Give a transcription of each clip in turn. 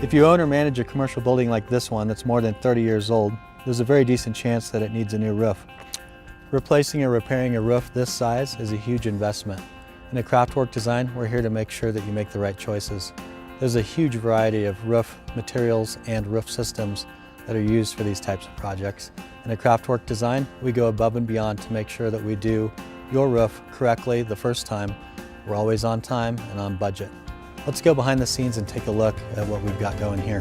If you own or manage a commercial building like this one that's more than 30 years old, there's a very decent chance that it needs a new roof. Replacing or repairing a roof this size is a huge investment. And at Kraftwork Design, we're here to make sure that you make the right choices. There's a huge variety of roof materials and roof systems that are used for these types of projects. And at Kraftwork Design, we go above and beyond to make sure that we do your roof correctly the first time. We're always on time and on budget. Let's go behind the scenes and take a look at what we've got going here.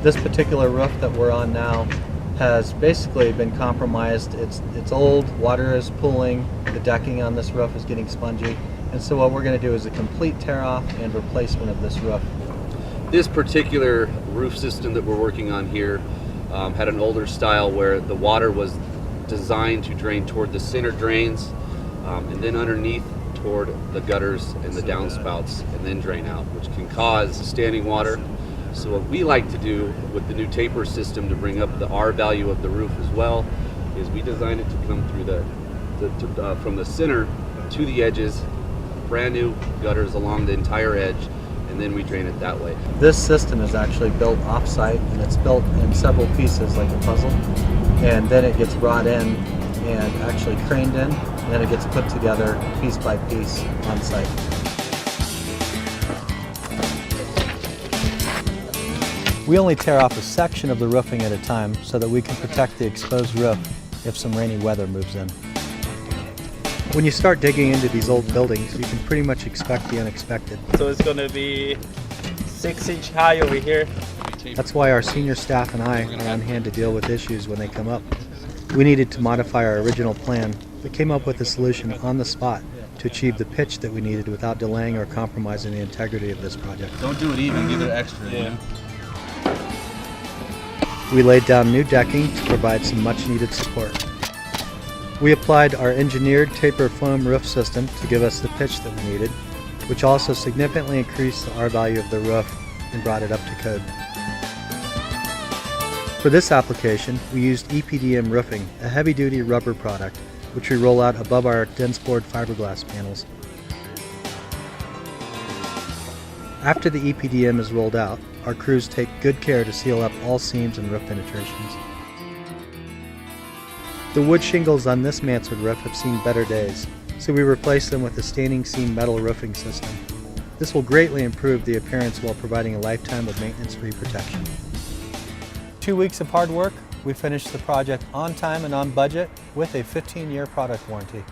This particular roof that we're on now has basically been compromised. It's old, water is pooling, the decking on this roof is getting spongy, and so what we're going to do is a complete tear off and replacement of this roof. This particular roof system that we're working on here had an older style where the water was designed to drain toward the center drains and then underneath toward the gutters and the downspouts and then drain out, which can cause standing water. So what we like to do with the new taper system to bring up the R value of the roof as well is we designed it to come through from the center to the edges, brand new gutters along the entire edge, and then we drain it that way. This system is actually built off-site, and it's built in several pieces like a puzzle, and then it gets brought in and actually craned in, and then it gets put together piece by piece on site. We only tear off a section of the roofing at a time so that we can protect the exposed roof if some rainy weather moves in. When you start digging into these old buildings, you can pretty much expect the unexpected. So it's going to be 6-inch high over here. That's why our senior staff and I are on hand to deal with issues when they come up. We needed to modify our original plan, but came up with a solution on the spot to achieve the pitch that we needed without delaying or compromising the integrity of this project. Don't do it even, give it extra. Yeah. We laid down new decking to provide some much needed support. We applied our engineered taper foam roof system to give us the pitch that we needed, which also significantly increased the R value of the roof and brought it up to code. For this application, we used EPDM roofing, a heavy-duty rubber product, which we roll out above our dense board fiberglass panels. After the EPDM is rolled out, our crews take good care to seal up all seams and roof penetrations. The wood shingles on this mansard roof have seen better days, so we replaced them with a standing seam metal roofing system. This will greatly improve the appearance while providing a lifetime of maintenance-free protection. 2 weeks of hard work, we finished the project on time and on budget with a 15-year product warranty.